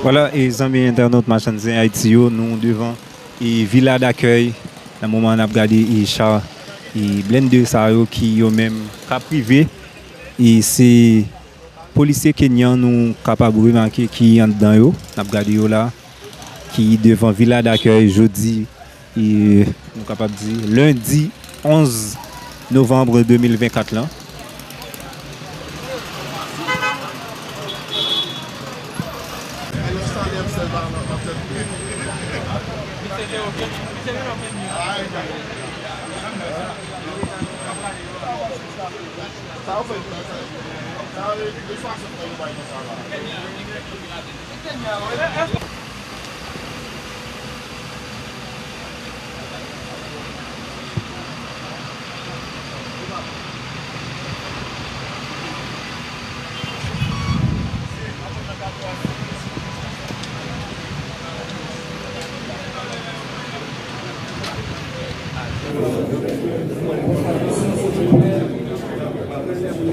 Voilà, et les amis internautes machin Haïti, nous devant et villa d'accueil. Dans le moment où on a regardé et char et blender ça qui ont même cas privé et c'est policiers kenyans nous capables de remarquer qui en dedans yo. On a regardé là qui devant villa d'accueil jeudi et nous capables de dire lundi 11 novembre 2024 là.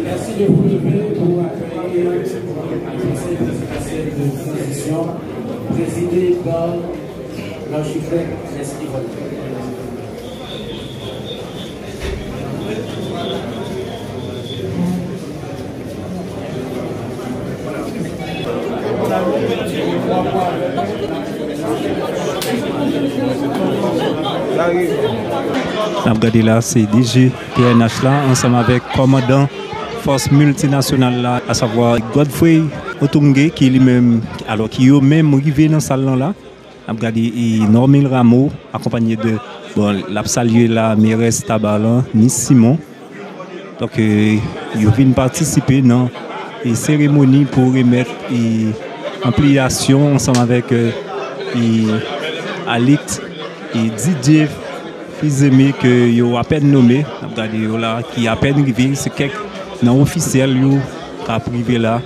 Merci de vous lever pour accueillir le conseil présidentiel de transition présidé par l'architecte Leslie Voltaire. Regardez là, c'est DG PNH là, ensemble avec commandant force multinationale là, à savoir Godfrey Otunge, qui lui-même, alors qui est même arrivé dans ce salon là. Regardez Normil Rameau, accompagné de la saluer la mairesse Tabalan, Miss Simon. Donc, ils viennent participer dans une cérémonie pour remettre une ampliation ensemble avec Alix et Didier Fils-Aimé que yo à peine nommé, regardez là qui à peine arrivé, c'est quelques non officiels yo qui a privé là.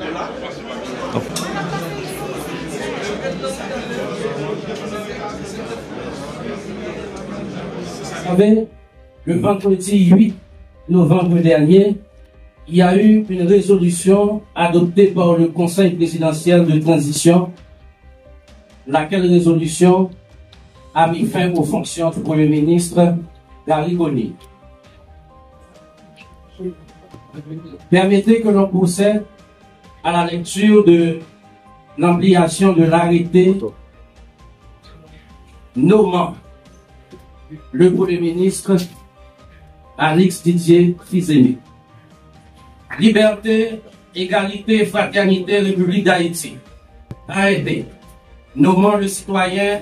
Donc, le vendredi 8 novembre dernier, il y a eu une résolution adoptée par le Conseil présidentiel de transition, laquelle résolution a mis fin aux fonctions du Premier ministre Gary Conille. Permettez que l'on procède à la lecture de l'ampliation de l'arrêté nommant le Premier ministre Alix Didier Fils-Aimé. Liberté, égalité, fraternité, République d'Haïti. Arrêté. Nommant le citoyen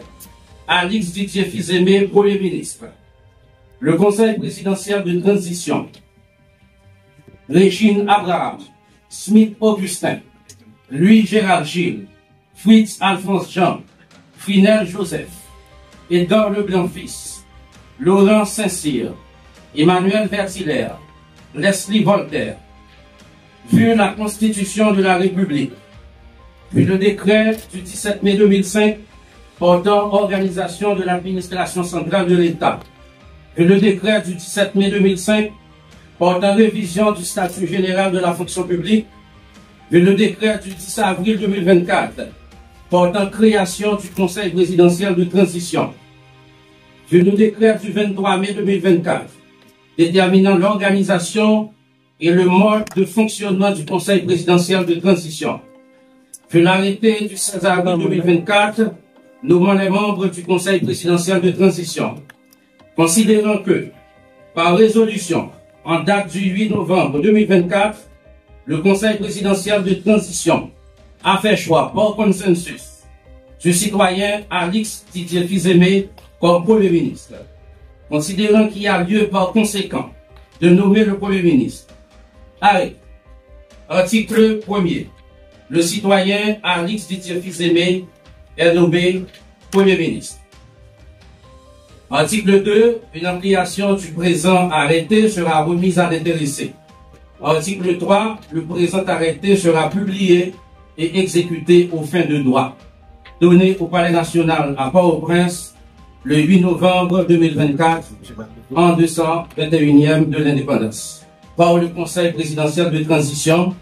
Alix Didier Fils-Aimé, Premier ministre. Le Conseil présidentiel de transition. Régine Abraham, Smith Augustin, Louis Gérald Gilles, Fritz Alphonse Jean, Frinel Joseph, Edgar Leblanc-Fils, Laurent Saint-Cyr, Emmanuel Vertillaire, Leslie Voltaire. Vu la Constitution de la République, vu le décret du 17 mai 2005 portant organisation de l'administration centrale de l'État, vu le décret du 17 mai 2005 portant révision du statut général de la fonction publique, vu le décret du 10 avril 2024 portant création du Conseil présidentiel de transition, vu le décret du 23 mai 2024 déterminant l'organisation et le mode de fonctionnement du Conseil présidentiel de transition, vu l'arrêté du 16 avril 2024 nommant les membres du Conseil présidentiel de transition, considérant que, par résolution en date du 8 novembre 2024, le Conseil présidentiel de transition a fait choix par consensus du citoyen Alix Didier Fils-Aimé comme Premier ministre, considérant qu'il y a lieu par conséquent de nommer le Premier ministre. Arrêt. Article 1er. Le citoyen Alix Didier Fils-Aimé est nommé Premier ministre. Article 2. Une ampliation du présent arrêté sera remise à l'intéressé. Article 3. Le présent arrêté sera publié et exécuté aux fins de droit. Donné au Palais national à Port-au-Prince le 8 novembre 2024, en 221e de l'indépendance. Par le Conseil présidentiel de transition,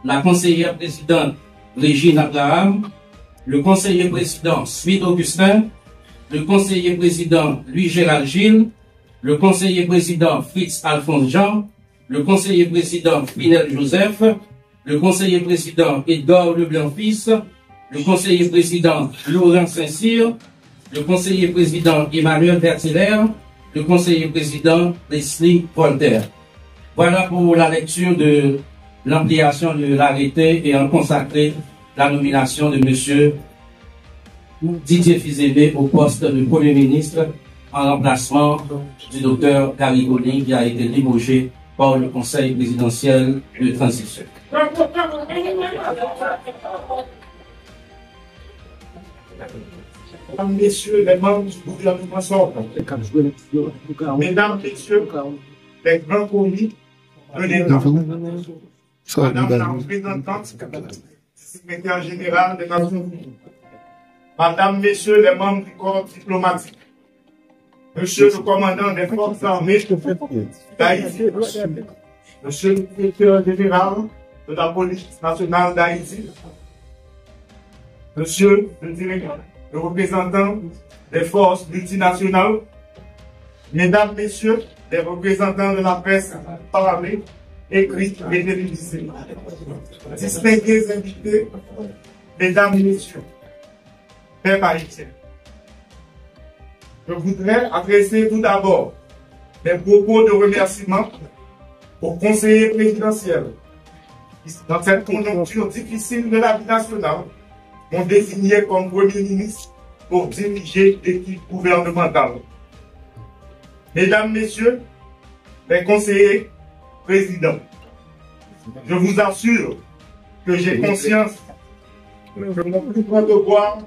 la conseillère présidente Régine Abraham, le conseiller président Smith Augustin, le conseiller président Louis-Gérald Gilles, le conseiller président Fritz Alphonse Jean, le conseiller président Pinel Joseph, le conseiller président Edgar Leblanc-Fils, le conseiller président Laurent Saint-Cyr, le conseiller président Emmanuel Vertiller, le conseiller président Leslie Voltaire. Voilà pour la lecture de l'ampliation de l'arrêté et en consacrer la nomination de M. Didier Fils-Aimé au poste de Premier ministre en remplacement du docteur Gary Godin qui a été limogé par le Conseil présidentiel de transition. Mesdames, Messieurs les membres du gouvernement sortant, Mesdames, Messieurs les grands commis de l'État, Madame la représentante du secrétaire général des Nations Unies, Madame, Messieurs les membres du corps diplomatique, Monsieur le commandant des forces armées d'Haïti, Monsieur le directeur général de la police nationale d'Haïti, Monsieur le directeur, le représentant des forces multinationales, Mesdames, Messieurs les représentants de la presse parlée, écrite et télévisée, distingués invités, Mesdames et Messieurs, Pères haïtiens. Je voudrais adresser tout d'abord des propos de remerciement au conseiller présidentiel qui, dans cette conjoncture difficile de la vie nationale, m'ont désigné comme Premier ministre pour diriger l'équipe gouvernementale. Mesdames, Messieurs, les conseillers présidents, je vous assure que j'ai conscience que mon plus grand devoir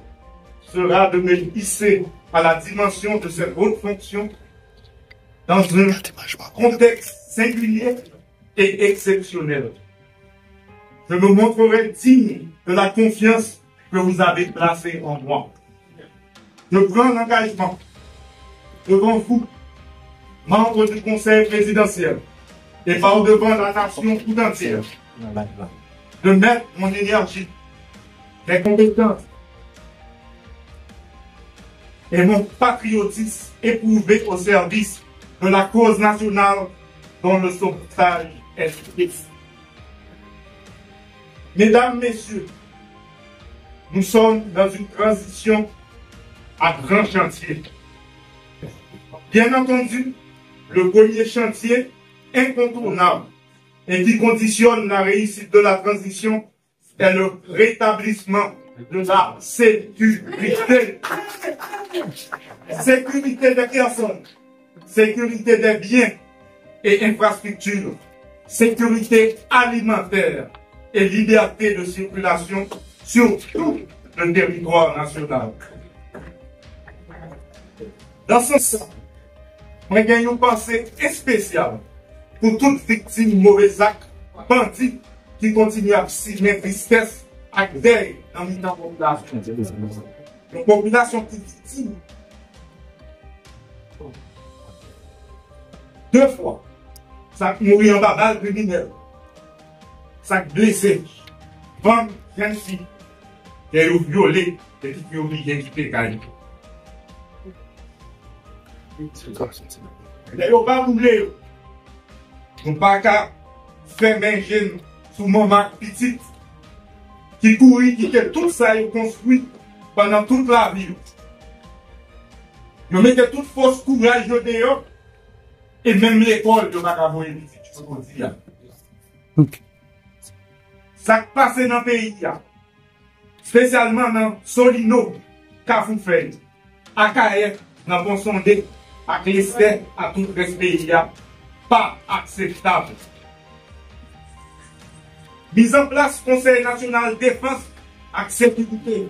sera de me hisser à la dimension de cette haute fonction dans un contexte singulier et exceptionnel. Je me montrerai digne de la confiance que vous avez placée en moi. Je prends l'engagement devant vous, membres du Conseil présidentiel, et par devant la nation tout entière, de mettre mon énergie, mes compétences et mon patriotisme éprouvé au service de la cause nationale dont le sauvetage est fixe. Mesdames, Messieurs, nous sommes dans une transition à grand chantier. Bien entendu, le premier chantier incontournable et qui conditionne la réussite de la transition est le rétablissement de la sécurité. Sécurité des personnes, sécurité des biens et infrastructures, sécurité alimentaire et liberté de circulation sur tout le territoire national. Dans ce sens, moi j'ai une pensée spéciale pour toutes victimes mauvais actes, bandits qui continuent à simer tristesse et deuil dans la population. La population qui est victime. 2 fois, ça mourit en balle criminel, ça blessé, 20 jeunes filles qui ont violé et qui ont obligé de quitter Cali. D'ailleurs, pas oublier, nous pas qu'à faire main jeune sous moment petit qui courit, qui fait tout ça et construit pendant toute la vie. Nous mettons toute force courage dehors et même l'école de Macavoye. Ça qui passe dans le pays, spécialement dans Solino, Kafoufel, AKF, dans Bon Sondé, à Clester, à tout le reste pays, pas acceptable. Mise en place Conseil national de défense et sécurité,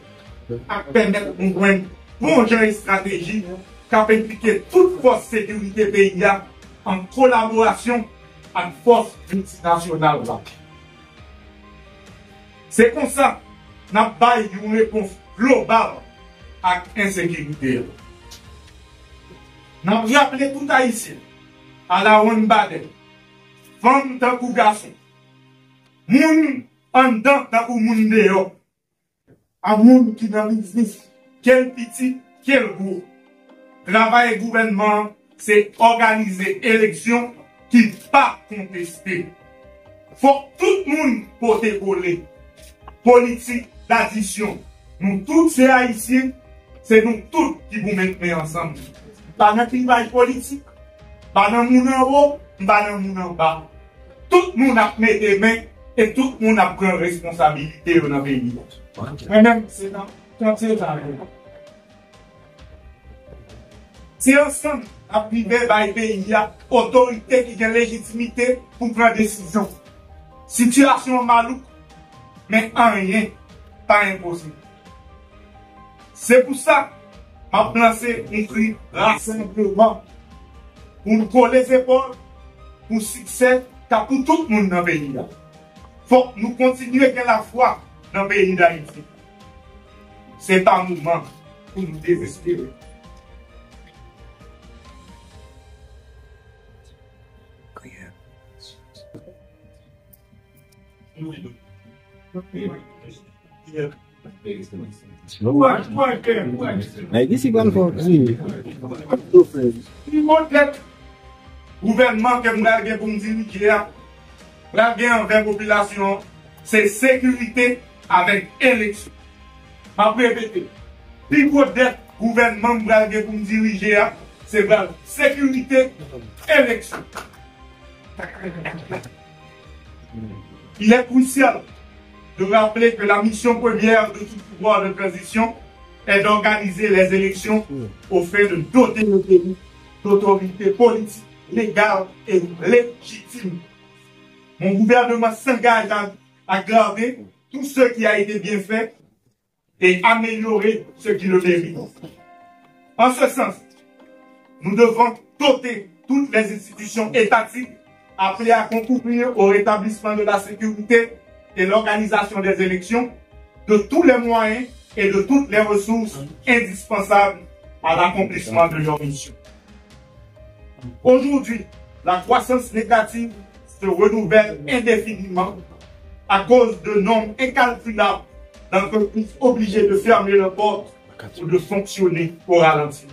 à permettre de nous bon genre de stratégie qui a impliqué toute force sécurité pays en collaboration avec force multinationale. C'est comme ça qu'on a pas une réponse globale à l'insécurité. Nous avons rappelé tout haïtien à la Wanbade, femme tant que garçon, moun en dedans tant que moun dehors, à monde qui dans business, quel petit, quel gros. Travail gouvernement, c'est organiser élection qui pas contester. Faut tout le monde porter coller. Politique d'addition. Nous tous ces haïtiens, c'est nous tous qui vous mettons ensemble. Pas dans le clivage politique, pas dans le monde en haut, pas dans le monde en bas. Tout le monde a mis des mains et tout le monde a pris responsabilité dans le pays. Madame, c'est dans c'est ensemble à priver par le pays, il y a autorité qui a légitimité pour prendre des décisions. Situation malouque, mais en rien, pas impossible. C'est pour ça que je lancé un cri rassemblement pour nous coller les épaules, pour succès, car pour tout le monde dans le pays. Il faut que nous continuions avec la foi dans le pays d'Haïti. C'est pas un mouvement pour nous désespérer. Mais ici, bon, gouvernement que nous avons pour nous diriger, envers la population, c'est sécurité avec élection. Je répéter, plus gros dette gouvernement que nous avons pour nous diriger, c'est sécurité, élection. Il est crucial de rappeler que la mission première de tout pouvoir de transition est d'organiser les élections au fait de doter le pays d'autorité politique, légale et légitime. Mon gouvernement s'engage à garder tout ce qui a été bien fait et améliorer ce qui le mérite. En ce sens, nous devons doter toutes les institutions étatiques appelées à concourir au rétablissement de la sécurité et l'organisation des élections de tous les moyens et de toutes les ressources indispensables à l'accomplissement de leur mission. Aujourd'hui, la croissance négative se renouvelle indéfiniment à cause de nombres incalculables d'entreprises obligées de fermer leurs portes ou de fonctionner au ralenti.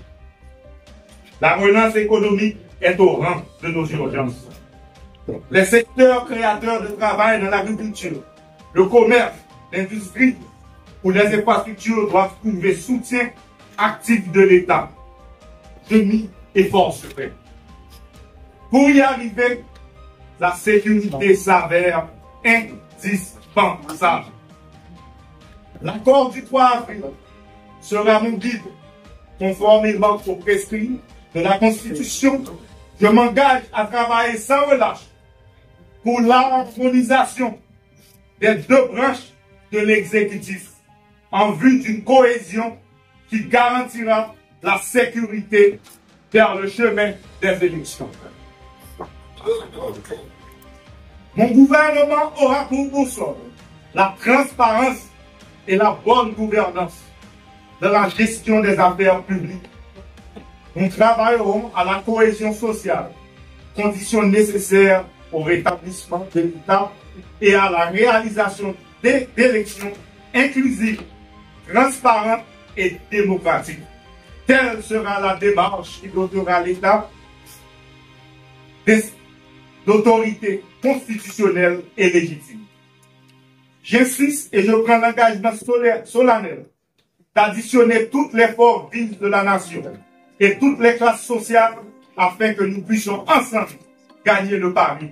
La relance économique est au rang de nos urgences. Les secteurs créateurs de travail dans l'agriculture, le commerce, l'industrie ou les infrastructures doivent trouver soutien actif de l'État, demi et force suprême. Pour y arriver, la sécurité s'avère indispensable. L'accord du 3 avril sera mon guide, conformément aux prescrits de la Constitution. Je m'engage à travailler sans relâche pour l'harmonisation des deux branches de l'exécutif en vue d'une cohésion qui garantira la sécurité vers le chemin des élections. Mon gouvernement aura pour boussole la transparence et la bonne gouvernance de la gestion des affaires publiques. Nous travaillerons à la cohésion sociale, condition nécessaire au rétablissement de l'État et à la réalisation d'élections inclusives, transparentes et démocratiques. Telle sera la démarche qui dotera l'État d'autorité constitutionnelle et légitime. J'insiste et je prends l'engagement solennel d'additionner toutes les forces vives de la nation et toutes les classes sociales afin que nous puissions ensemble gagner le pari,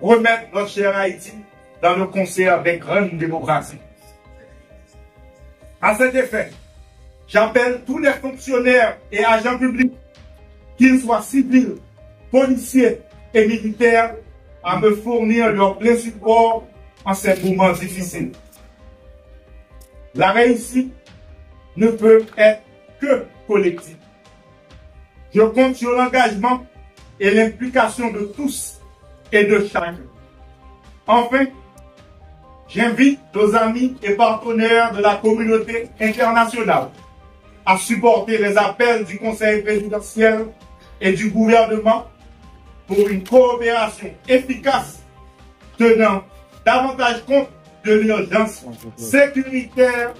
remettre notre cher Haïti dans le concert des grandes démocraties. À cet effet, j'appelle tous les fonctionnaires et agents publics, qu'ils soient civils, policiers et militaires, à me fournir leur plein support en ces moments difficiles. La réussite ne peut être que collective. Je compte sur l'engagement et l'implication de tous et de chacun. Enfin, j'invite nos amis et partenaires de la communauté internationale à supporter les appels du Conseil présidentiel et du gouvernement pour une coopération efficace tenant davantage compte de l'urgence sécuritaire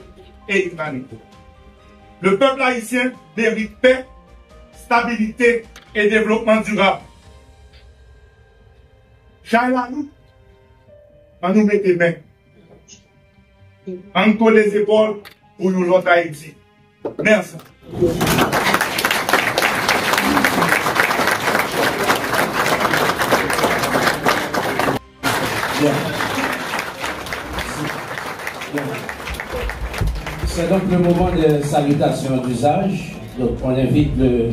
et humanité. Le peuple haïtien mérite paix, stabilité et développement durable. Chacun nous, on nous met les mains, on nous colle les épaules pour nous l'autre Haïti. Merci. Bien. C'est donc le moment des salutations d'usage. Donc on invite le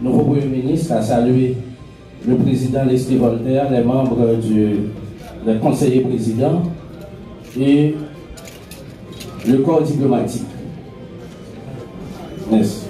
nouveau Premier ministre à saluer le président Leslie Voltaire, les membres du conseiller président et le corps diplomatique. Merci.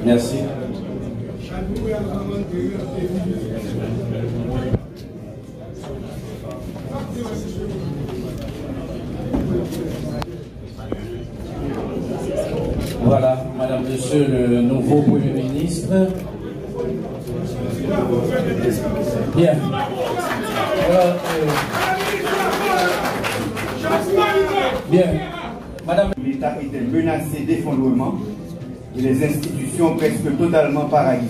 Merci. Voilà, Madame, Monsieur le nouveau Premier ministre. Bien. Bien. Madame. L'État était menacé d'effondrement et les institutions presque totalement paralysées.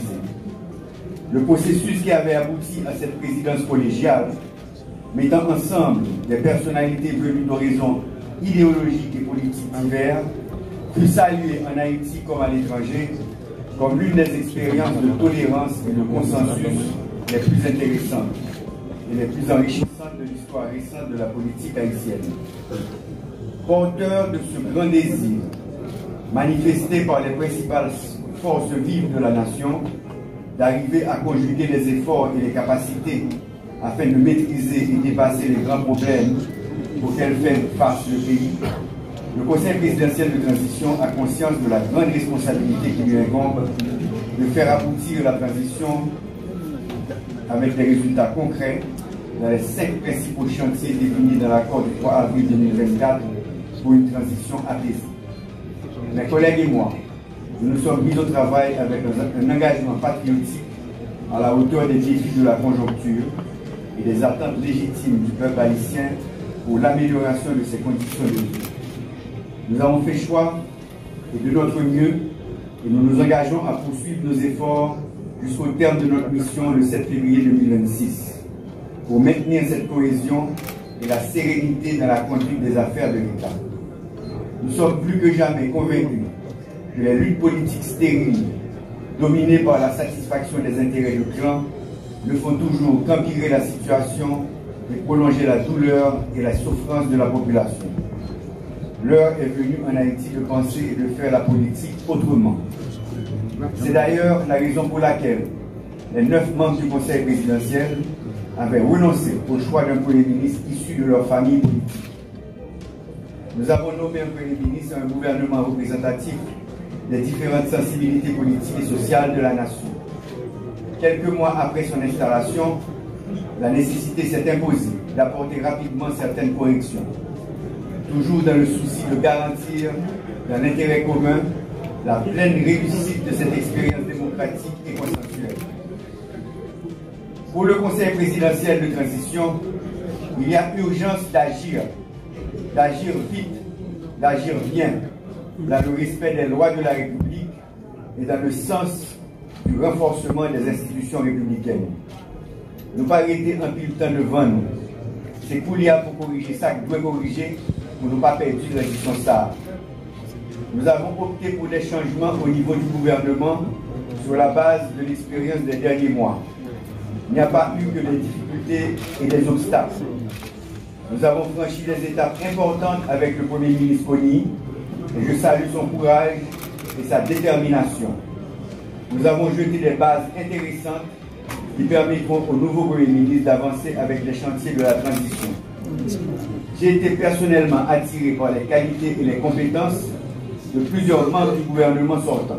Le processus qui avait abouti à cette présidence collégiale, mettant ensemble des personnalités venues d'horizons idéologiques et politiques divers, fut salué en Haïti comme à l'étranger comme l'une des expériences de tolérance et de consensus les plus intéressantes et les plus enrichissantes de l'histoire récente de la politique haïtienne. Porteur de ce grand désir, manifesté par les principales forces vives de la nation, d'arriver à conjuguer les efforts et les capacités afin de maîtriser et dépasser les grands problèmes auxquels fait face le pays, le Conseil présidentiel de transition a conscience de la grande responsabilité qui lui incombe de faire aboutir la transition avec des résultats concrets dans les 5 principaux chantiers définis dans l'accord du 3 avril 2024 pour une transition apaisée. Mes collègues et moi, nous nous sommes mis au travail avec un engagement patriotique à la hauteur des défis de la conjoncture et des attentes légitimes du peuple haïtien pour l'amélioration de ses conditions de vie. Nous avons fait choix et de notre mieux et nous nous engageons à poursuivre nos efforts jusqu'au terme de notre mission le 7 février 2026 pour maintenir cette cohésion et la sérénité dans la conduite des affaires de l'État. Nous sommes plus que jamais convaincus que les luttes politiques stériles, dominées par la satisfaction des intérêts de clan, ne font toujours qu'empirer la situation et prolonger la douleur et la souffrance de la population. L'heure est venue en Haïti de penser et de faire la politique autrement. C'est d'ailleurs la raison pour laquelle les 9 membres du Conseil présidentiel avaient renoncé au choix d'un Premier ministre issu de leur famille politique. Nous avons nommé un Premier ministre et un gouvernement représentatif des différentes sensibilités politiques et sociales de la nation. Quelques mois après son installation, la nécessité s'est imposée d'apporter rapidement certaines corrections, toujours dans le souci de garantir, dans l'intérêt commun, la pleine réussite de cette expérience démocratique et consensuelle. Pour le Conseil présidentiel de transition, il y a urgence d'agir vite, d'agir bien, dans le respect des lois de la République et dans le sens du renforcement des institutions républicaines. Ne pas arrêter un pile temps devant nous. C'est pour corriger ça que doit corriger pour ne pas perdre la gestion ça. Nous avons opté pour des changements au niveau du gouvernement sur la base de l'expérience des derniers mois. Il n'y a pas eu que des difficultés et des obstacles. Nous avons franchi des étapes importantes avec le Premier ministre Kony et je salue son courage et sa détermination. Nous avons jeté des bases intéressantes qui permettront au nouveau Premier ministre d'avancer avec les chantiers de la transition. J'ai été personnellement attiré par les qualités et les compétences de plusieurs membres du gouvernement sortant.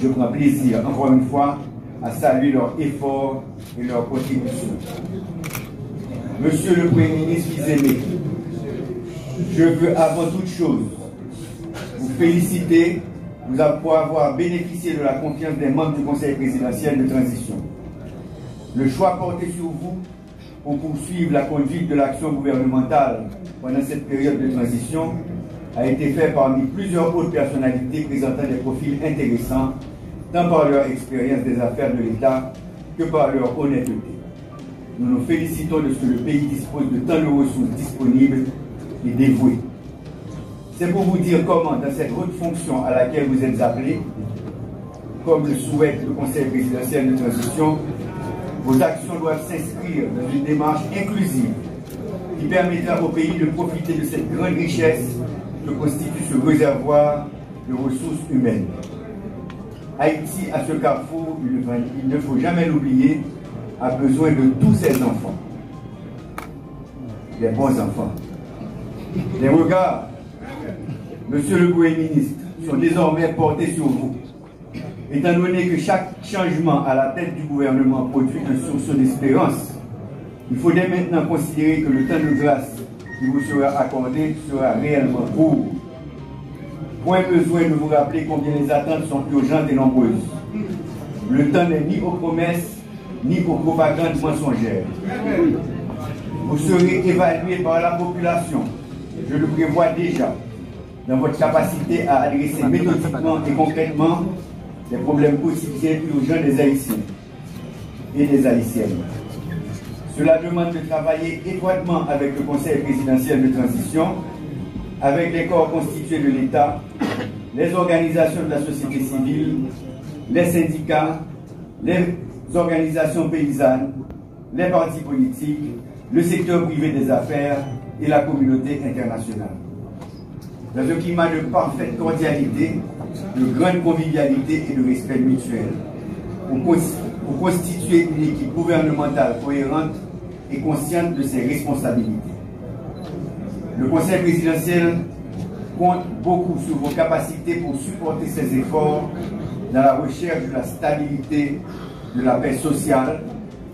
Je prends plaisir, encore une fois, à saluer leurs efforts et leurs contributions. Monsieur le Premier ministre, fils aimé, je veux avant toute chose vous féliciter pour avoir bénéficié de la confiance des membres du Conseil présidentiel de transition. Le choix porté sur vous pour poursuivre la conduite de l'action gouvernementale pendant cette période de transition a été fait parmi plusieurs autres personnalités présentant des profils intéressants, tant par leur expérience des affaires de l'État que par leur honnêteté. Nous nous félicitons de ce que le pays dispose de tant de ressources disponibles et dévouées. C'est pour vous dire comment, dans cette haute fonction à laquelle vous êtes appelés, comme le souhaite le Conseil présidentiel de transition, vos actions doivent s'inscrire dans une démarche inclusive qui permettra au pays de profiter de cette grande richesse que constitue ce réservoir de ressources humaines. Haïti, à ce carrefour, il ne faut jamais l'oublier, a besoin de tous ses enfants, des bons enfants. Les regards, Monsieur le Premier ministre, sont désormais portés sur vous. Étant donné que chaque changement à la tête du gouvernement produit une source d'espérance, il faut dès maintenant considérer que le temps de grâce qui vous sera accordé sera réellement court. Point besoin de vous rappeler combien les attentes sont urgentes et nombreuses. Le temps n'est ni aux promesses, ni aux propagandes mensongères. Vous serez évalué par la population, je le prévois déjà, dans votre capacité à adresser méthodiquement et concrètement les problèmes quotidiens urgents des Haïtiens et des Haïtiennes. Cela demande de travailler étroitement avec le Conseil présidentiel de transition, avec les corps constitués de l'État, les organisations de la société civile, les syndicats, les organisations paysannes, les partis politiques, le secteur privé des affaires et la communauté internationale. Dans un climat de parfaite cordialité, de grande convivialité et de respect mutuel, pour constituer une équipe gouvernementale cohérente et consciente de ses responsabilités. Le Conseil présidentiel compte beaucoup sur vos capacités pour supporter ces efforts dans la recherche de la stabilité, de la paix sociale,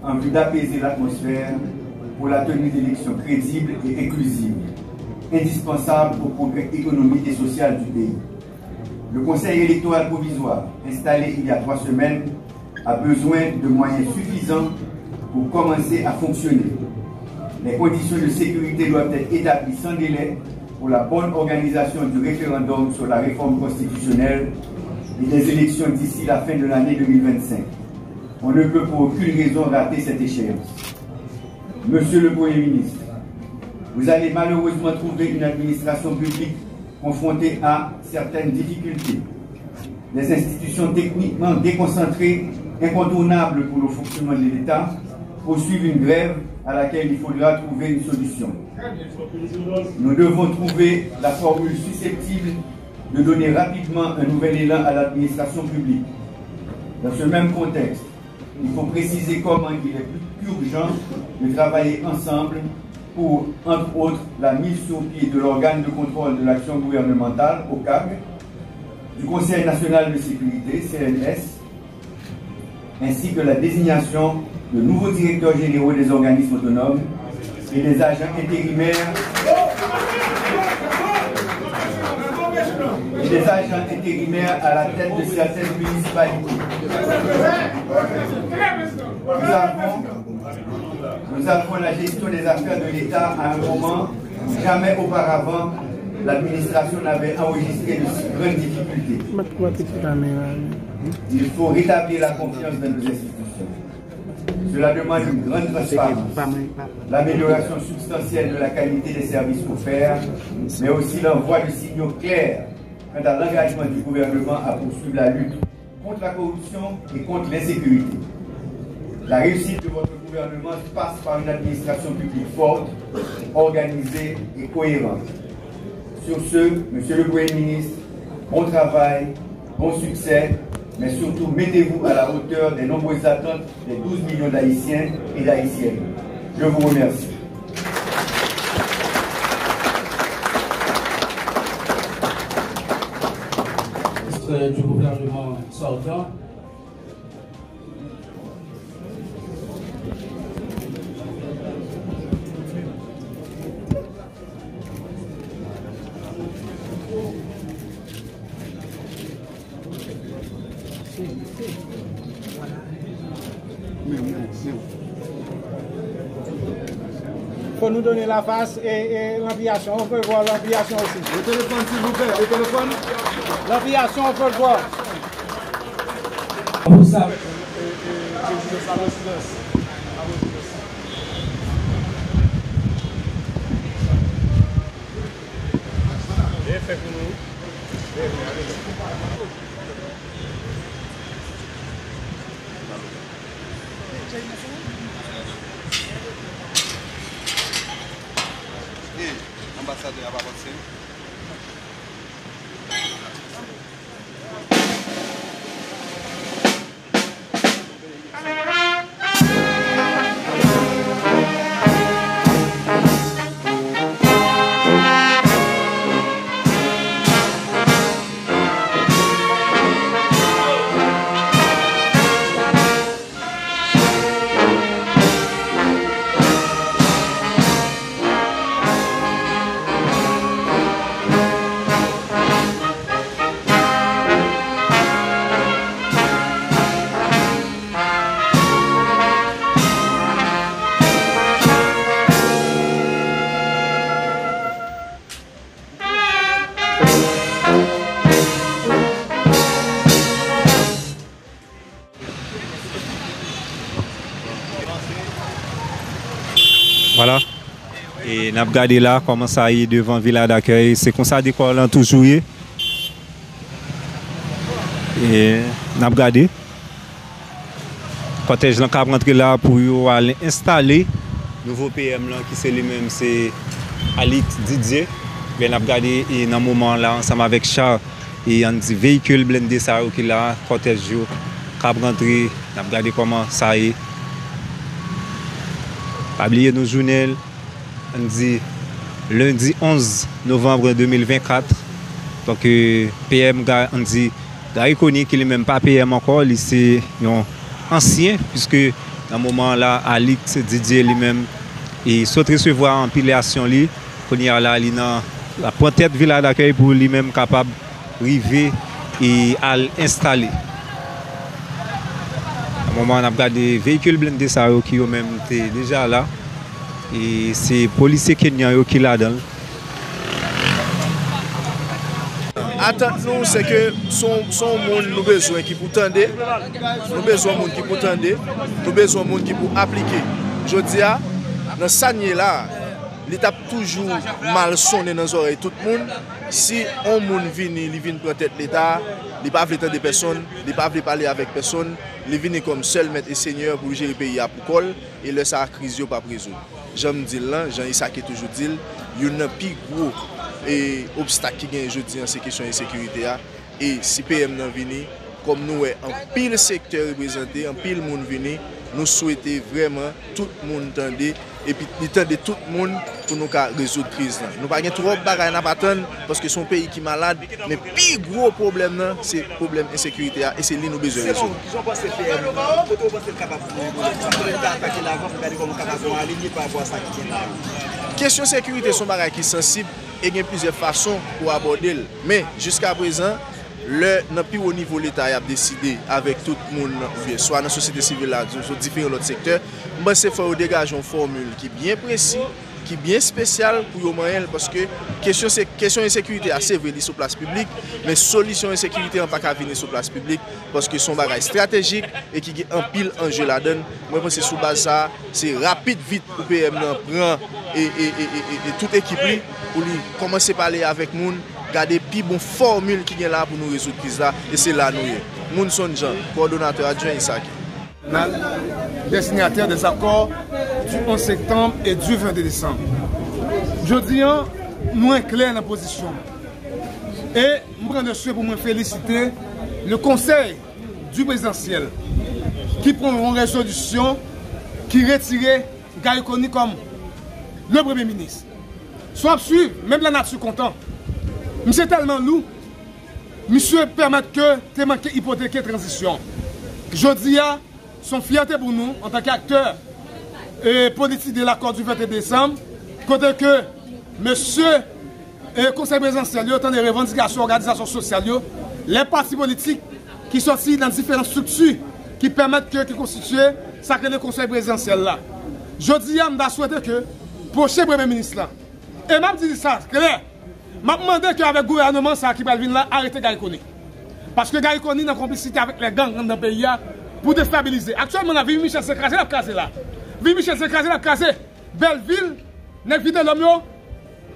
en vue d'apaiser l'atmosphère pour la tenue d'élections crédibles et inclusives, indispensables au progrès économique et social du pays. Le Conseil électoral provisoire, installé il y a 3 semaines, a besoin de moyens suffisants pour commencer à fonctionner. Les conditions de sécurité doivent être établies sans délai pour la bonne organisation du référendum sur la réforme constitutionnelle et des élections d'ici la fin de l'année 2025. On ne peut pour aucune raison rater cette échéance. Monsieur le Premier ministre, vous allez malheureusement trouver une administration publique confrontée à certaines difficultés. Les institutions techniquement déconcentrées, incontournables pour le fonctionnement de l'État, poursuivent une grève à laquelle il faudra trouver une solution. Nous devons trouver la formule susceptible de donner rapidement un nouvel élan à l'administration publique. Dans ce même contexte, il faut préciser comment il est plus qu'urgent de travailler ensemble pour, entre autres, la mise sur pied de l'organe de contrôle de l'action gouvernementale, OCAG, du Conseil national de sécurité, CNS, ainsi que la désignation de nouveaux directeurs généraux des organismes autonomes et des agents intérimaires à la tête de certaines municipalités. Nous avons la gestion des affaires de l'État à un moment où jamais auparavant l'administration n'avait enregistré de si grandes difficultés. Il faut rétablir la confiance dans nos institutions. Cela demande une grande transparence, l'amélioration substantielle de la qualité des services offerts, mais aussi l'envoi de signaux clairs quant à l'engagement du gouvernement à poursuivre la lutte contre la corruption et contre l'insécurité. La réussite de votre gouvernement passe par une administration publique forte, organisée et cohérente. Sur ce, Monsieur le Premier ministre, bon travail, bon succès, mais surtout mettez-vous à la hauteur des nombreuses attentes des 12 millions d'Haïtiens et d'Haïtiennes. Je vous remercie. ministre du gouvernement sortant. Il faut nous donner la face et l'ampliation. On peut voir l'ampliation aussi. Le téléphone, s'il vous plaît. Le téléphone. L'ampliation, on peut le voir. Vous savez. Ambassadeur à avancer. Voilà. Et nous avons regardé là comment ça y est devant la villa d'accueil. C'est comme ça qu'on l'a toujours eu. Et nous avons regardé. Le cortège est rentré là pour aller installer le nouveau PM là, qui c'est lui-même, c'est Alix Didier. Nous avons regardé et dans ce moment là, ensemble avec Charles et un véhicule blindé ça qui là, cortège est rentré. Nous avons regardé comment ça y est. Pas oublier nos journées, on dit lundi 11 novembre 2024. Donc PM, on dit Gary Koni qui n'est même pas PM encore, c'est un ancien, puisque dans ce moment-là, Alix Didier lui-même, il souhaite recevoir en pilation, qu'on y a là, la pointe villa d'accueil pour lui-même capable d'arriver et à l'installer. À un moment, on a regardé des véhicules blindés qui ont même été déjà là. Et c'est les policiers kenyans qui sont là-dedans. Attends-nous, c'est que son monde nous besoin qui pour tendre, nous besoin de monde qui pour tendre, nous besoin de monde qui pour appliquer. Je dis, dans ça là, l'État toujours mal sonné dans les oreilles tout le monde. Si un monde vient, il vient prendre tête l'État, il ne va pas attendre personne, il ne va pas parler avec personne, il vient comme seul maître et seigneur pour gérer le pays à Poukol et le sa crise pas résoudre. J'aime dire là, Jean-Isaac est toujours dit, il y a un plus gros obstacle qui gagne aujourd'hui en ces questions de sécurité. Et si PM n'a venu, comme nous, en pile secteur représenté, en pile monde venu, nous souhaitons vraiment tout le monde tendre et puis tendre tout le monde pour nous résoudre la crise. Nous n'avons pas trop de bagages à attendre parce que c'est un pays qui est malade, mais le plus gros problème, c'est le problème de sécurité et c'est là que nous avons besoin de résoudre. Question de sécurité, c'est un bagage qui est sensible et il y a plusieurs façons pour aborder. Mais jusqu'à présent, dans plus haut niveau, l'État a décidé avec tout le monde, soit dans la société civile, sur différents autres secteurs, c'est faut dégager une formule qui est bien précise, qui est bien spéciale pour les moyens, parce que question de sécurité assez vrai sur place publique, mais solution de sécurité n'a pas qu'à venir sur place publique, parce que son bagage stratégique et qui a un pile enjeu là-dedans. Moi, je pense que sous base ça, c'est rapide, vite pour PM prendre et toute équipe pour lui commencer à parler avec les gens. Garder plus bonne formule qui est là pour nous résoudre la crise là et c'est là nous. Mounson Jean, coordonnateur adjoint Isaac. Destinataire des accords du 11 septembre et du 22 décembre. Je dis, nous sommes clairs dans la position. Et je prends le choix pour me féliciter le conseil du présidentiel qui prend une résolution qui retire Gary Koni comme le Premier ministre. Soit suivre, même la nature content. C'est tellement lourd. monsieur permet que tu manques hypothéquer transition. Je dis à son fierté pour nous en tant qu'acteur politique de l'accord du 21 décembre, côté que monsieur conseil présidentiel, autant des revendications, organisations sociales, les partis politiques qui sont sortis dans différentes structures qui permettent qui constituent ça que le conseil présidentiel là. Je dis à je souhaite que prochain premier ministre là, et même dit ça clair, m'a demandé qu'avec le gouvernement ça qui va venir là, arrêter Gaïkoni. Parce que Gaïkoni est en complicité avec les gangs dans le pays pour déstabiliser. Actuellement, on a vu Michel s'écraser la case là. Vu Michel s'écraser la case, Belleville, n'est vite l'homme,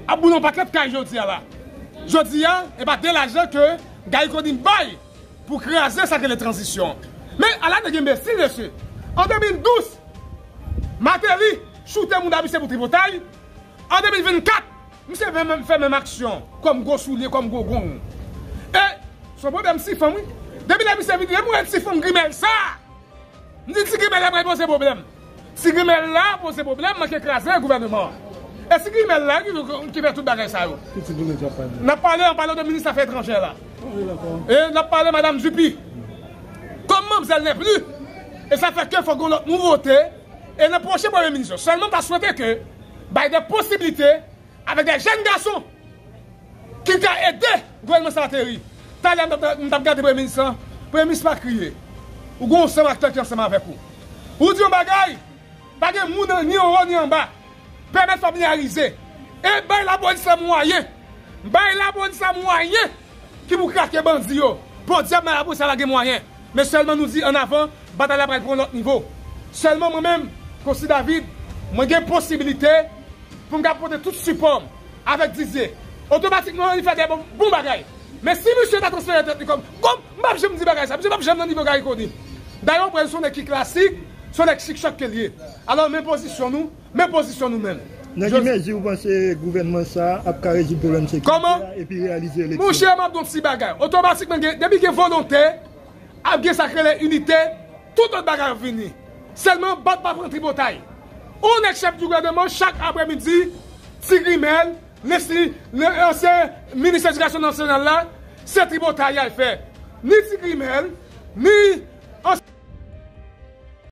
a boulon paquet de caille aujourd'hui là. Aujourd'hui, et bien dès l'argent que Gaïkoni baille pour craser ça que les transitions. Mais à la de merci monsieur. En 2012, Matéli shooté mon habité pour tripotaille. En 2024, monsieur fait même action comme gros soulier, comme gros gong. Et son problème si femme, depuis la mise vidéo, moi si femme grimel ça. Ni si grimel là pose problème. Si grimel là pose problème, manque écraser le gouvernement. Et si grimel là qui fait tout bagage ça yo. N'a parlé en parlant de ministre des Affaires étrangères là. Et n'a parlé madame Juppy. Comment vous n'est plus? Et ça fait qu'il faut qu'on nous vote et le prochain premier ministre. Seulement tu as souhaité que des possibilités avec des jeunes garçons qui ont aidé le gouvernement Sartéry. Tu as regardé le premier ministre pas crier. Ou un seul acteur qui est ensemble avec vous. Ou dit un bagay, pas de monde ni en haut ni en bas. Permettre de familiariser. Et la police a moyen. La police a moyen qui vous craquer bandit. Pour dire que la police a des moyens. Mais seulement nous dit en avant, bataille après pour l'autre niveau. Seulement moi-même, Kossi David, moi j'ai possibilité pour me apporter tout support avec Didier. Automatiquement, il fait des bons bagailles. Mais si monsieur a transféré la tête comme je me dis bagaille ça, je me dis bagaille qu'on dit. D'ailleurs, on son équipe classique, son équipe choc qui est lié. Alors, même position nous-mêmes. Dans quelle mesure vous pensez que le gouvernement ça a résoudre le problème sécurité et puis réaliser l'élection? Mon cher, je suis bagaille. Automatiquement, depuis qu'il y a volonté, avec ça crée l'unité, tout autre bagarre venir. Seulement, pas prendre tripotaille. On est chef du gouvernement chaque après-midi, Tigrimel, l'ancien ministre de l'Éducation nationale là, c'est tripotaille à faire. Ni Tigrimel, ni